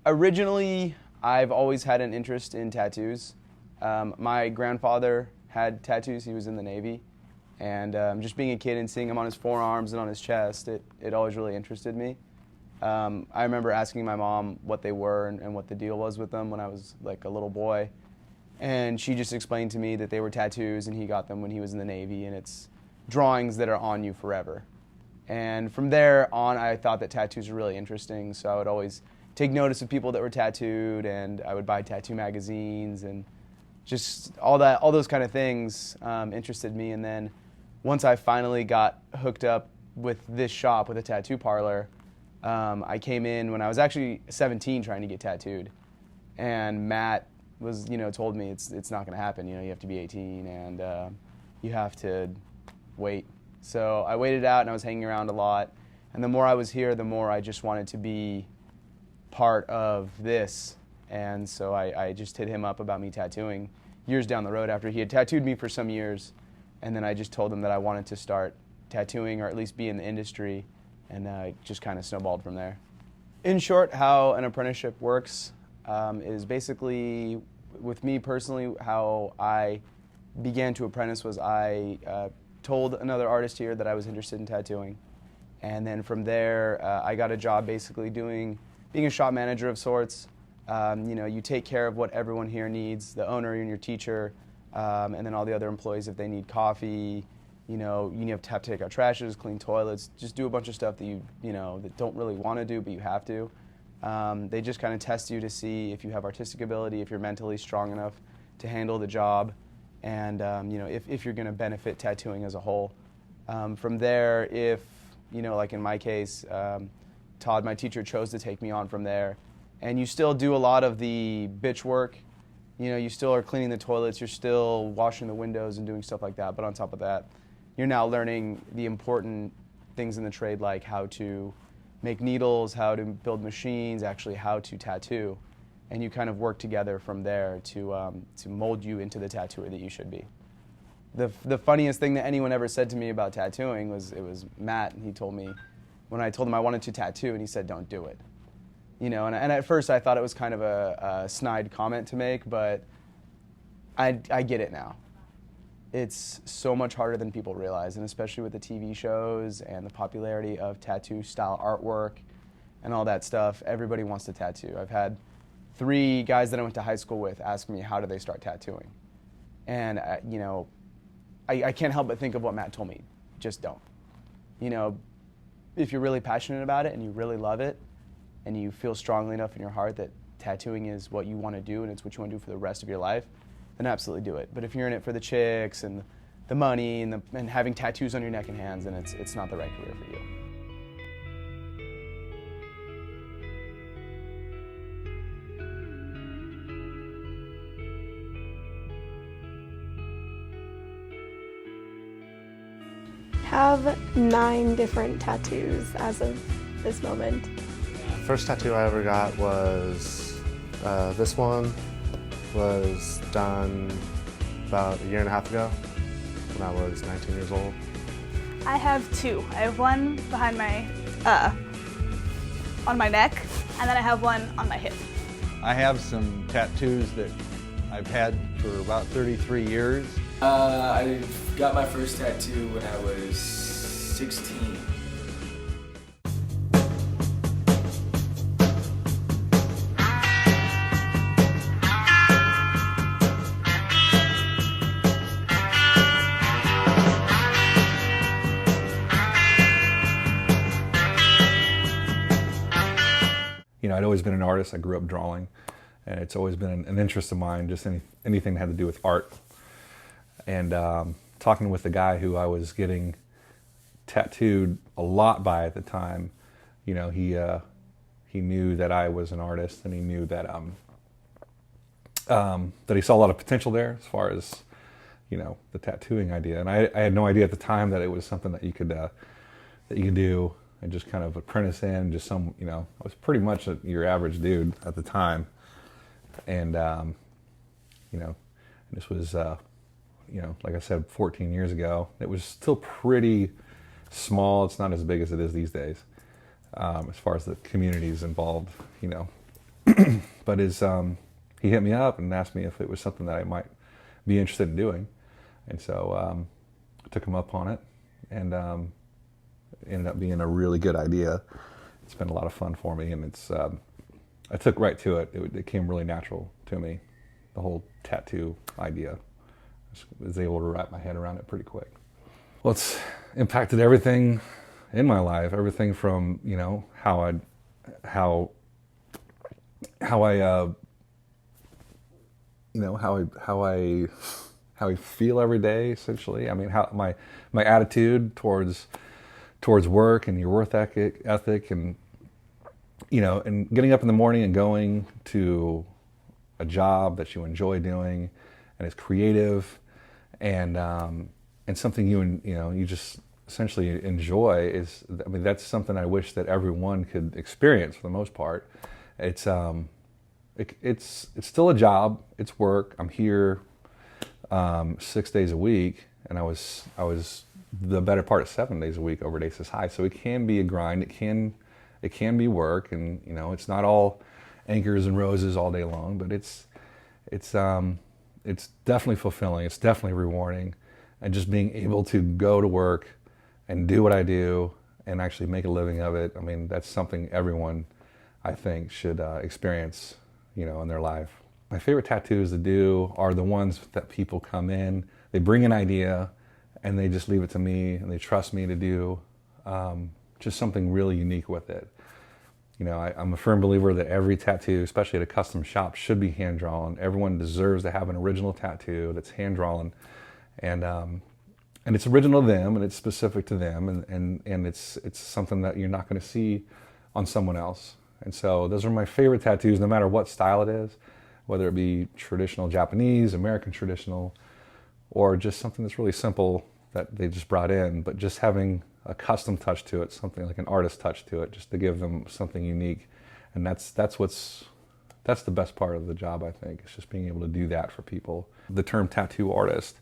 Originally, I've always had an interest in tattoos. My grandfather had tattoos. He was in the Navy. And just being a kid and seeing him on his forearms and on his chest, it always really interested me. I remember asking my mom what they were and what the deal was with them when I was like a little boy. And she just explained to me that they were tattoos and he got them when he was in the Navy, and it's drawings that are on you forever. And from there on, I thought that tattoos were really interesting, so I would always take notice of people that were tattooed, and I would buy tattoo magazines, and just all those kind of things interested me. And then once I finally got hooked up with this shop, with a tattoo parlor, I came in when I was actually 17 trying to get tattooed, and Matt was, told me it's not going to happen. You have to be 18 and you have to wait. So I waited out, and I was hanging around a lot. And the more I was here, the more I just wanted to be part of this. And so I just hit him up about me tattooing years down the road after he had tattooed me for some years. And then I just told him that I wanted to start tattooing, or at least be in the industry, and it just kind of snowballed from there. In short, how an apprenticeship works is basically, with me personally, how I began to apprentice was I told another artist here that I was interested in tattooing. And then from there, I got a job basically being a shop manager of sorts. You take care of what everyone here needs, the owner and your teacher, and then all the other employees if they need coffee. You have to take out trashes, clean toilets, just do a bunch of stuff that that don't really want to do, but you have to. They just kind of test you to see if you have artistic ability, if you're mentally strong enough to handle the job, and if you're going to benefit tattooing as a whole. From there, if like in my case, Todd, my teacher, chose to take me on from there, and you still do a lot of the bitch work. You still are cleaning the toilets, you're still washing the windows and doing stuff like that, but on top of that, you're now learning the important things in the trade, like how to make needles, how to build machines, actually how to tattoo. And you kind of work together from there to mold you into the tattooer that you should be. The funniest thing that anyone ever said to me about tattooing was Matt, and he told me, when I told him I wanted to tattoo, and he said, "Don't do it." And at first I thought it was kind of a snide comment to make, but I get it now. It's so much harder than people realize, and especially with the TV shows and the popularity of tattoo-style artwork and all that stuff, everybody wants to tattoo. I've had 3 guys that I went to high school with ask me, how do they start tattooing? And, I can't help but think of what Matt told me. Just don't. If you're really passionate about it and you really love it, and you feel strongly enough in your heart that tattooing is what you want to do and it's what you want to do for the rest of your life, then absolutely do it. But if you're in it for the chicks and the money and having tattoos on your neck and hands, then it's not the right career for you. Have 9 different tattoos as of this moment. First tattoo I ever got was this one. Was done about 1.5 years ago when I was 19 years old. I have 2. I have one behind my, on my neck, and then I have one on my hip. I have some tattoos that I've had for about 33 years. I got my first tattoo when I was 16. I'd always been an artist. I grew up drawing, and it's always been an interest of mine, just anything that had to do with art. And talking with the guy who I was getting tattooed a lot by at the time, he knew that I was an artist, and he knew that that he saw a lot of potential there as far as the tattooing idea. And I had no idea at the time that it was something that you could do. And just kind of apprentice in, I was pretty much your average dude at the time. And, this was, like I said, 14 years ago. It was still pretty small. It's not as big as it is these days, as far as the communities involved, but he hit me up and asked me if it was something that I might be interested in doing. And so I took him up on it, and it ended up being a really good idea. It's been a lot of fun for me, and I took right to it. It came really natural to me, the whole tattoo idea. I was able to wrap my head around it pretty quick. Well, it's impacted everything in my life, everything from, you know, how I feel every day, essentially. I mean, how my attitude towards work and your work ethic, and, you know, and getting up in the morning and going to a job that you enjoy doing, and it's creative, and something you just essentially enjoy is. I mean, that's something I wish that everyone could experience for the most part. It's still a job. It's work. I'm here 6 days a week, and I was the better part of 7 days a week over at Aces High. So it can be a grind. It can be work, and, you know, it's not all anchors and roses all day long, but it's definitely fulfilling. It's definitely rewarding, and just being able to go to work and do what I do and actually make a living of it. I mean, that's something everyone, I think, should experience, you know, in their life. My favorite tattoos to do are the ones that people come in, they bring an idea, and they just leave it to me, and they trust me to do just something really unique with it. You know, I'm a firm believer that every tattoo, especially at a custom shop, should be hand-drawn. Everyone deserves to have an original tattoo that's hand-drawn, and it's original to them, and it's specific to them, and it's something that you're not going to see on someone else. And so those are my favorite tattoos, no matter what style it is, whether it be traditional Japanese, American traditional, or just something that's really simple that they just brought in, but just having a custom touch to it, something like an artist touch to it, just to give them something unique. And that's the best part of the job, I think. It's just being able to do that for people. The term tattoo artist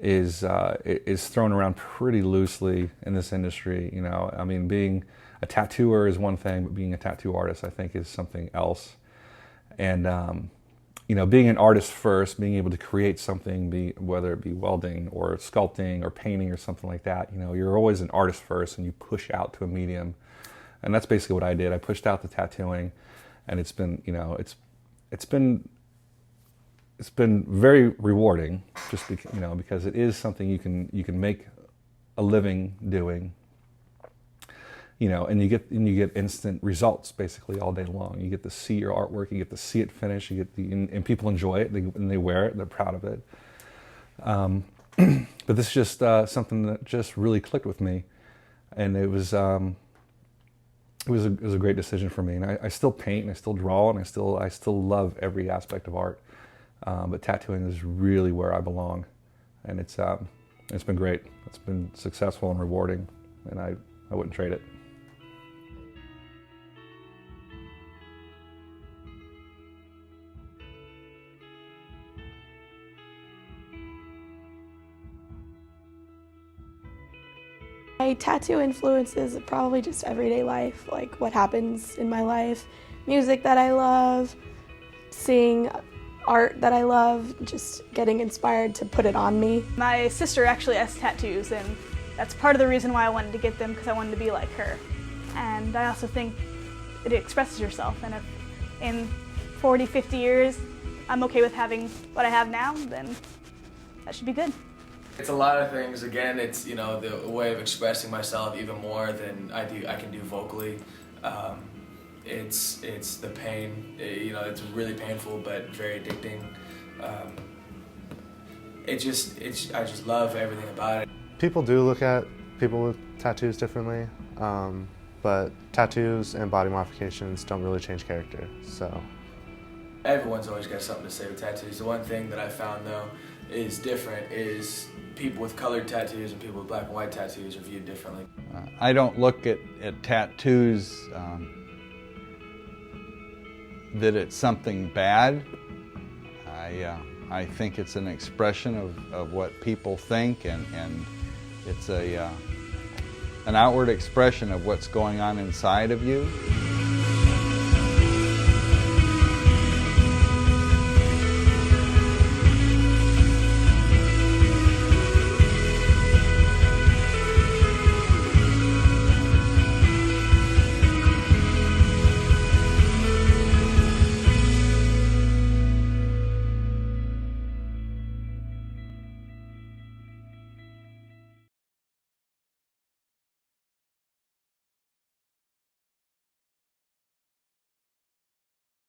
is thrown around pretty loosely in this industry. You know, I mean, being a tattooer is one thing, but being a tattoo artist, I think, is something else. And you know, being an artist first, being able to create something, whether it be welding or sculpting or painting or something like that, you know, you're always an artist first, and you push out to a medium. And that's basically what I did. I pushed out the tattooing, and it's been, you know, it's been very rewarding, just because, you know, because it is something you can make a living doing. You know, and you get instant results basically all day long. You get to see your artwork, you get to see it finished, and people enjoy it, and they wear it, they're proud of it. But this is just something that just really clicked with me, and it was a great decision for me. And I still paint, and I still draw, and I still love every aspect of art. But tattooing is really where I belong, and it's been great. It's been successful and rewarding, and I wouldn't trade it. My tattoo influences probably just everyday life, like what happens in my life, music that I love, seeing art that I love, just getting inspired to put it on me. My sister actually has tattoos, and that's part of the reason why I wanted to get them, because I wanted to be like her. And I also think it expresses yourself, and if in 40, 50 years I'm okay with having what I have now, then that should be good. It's a lot of things. Again, it's, you know, the way of expressing myself even more than I can do vocally. It's the pain. You know, it's really painful but very addicting. I just love everything about it. People do look at people with tattoos differently, but tattoos and body modifications don't really change character. So Everyone's always got something to say with tattoos. The one thing that I found, though, is different is people with colored tattoos and people with black and white tattoos are viewed differently. I don't look at tattoos that it's something bad. I think it's an expression of what people think, and it's an outward expression of what's going on inside of you.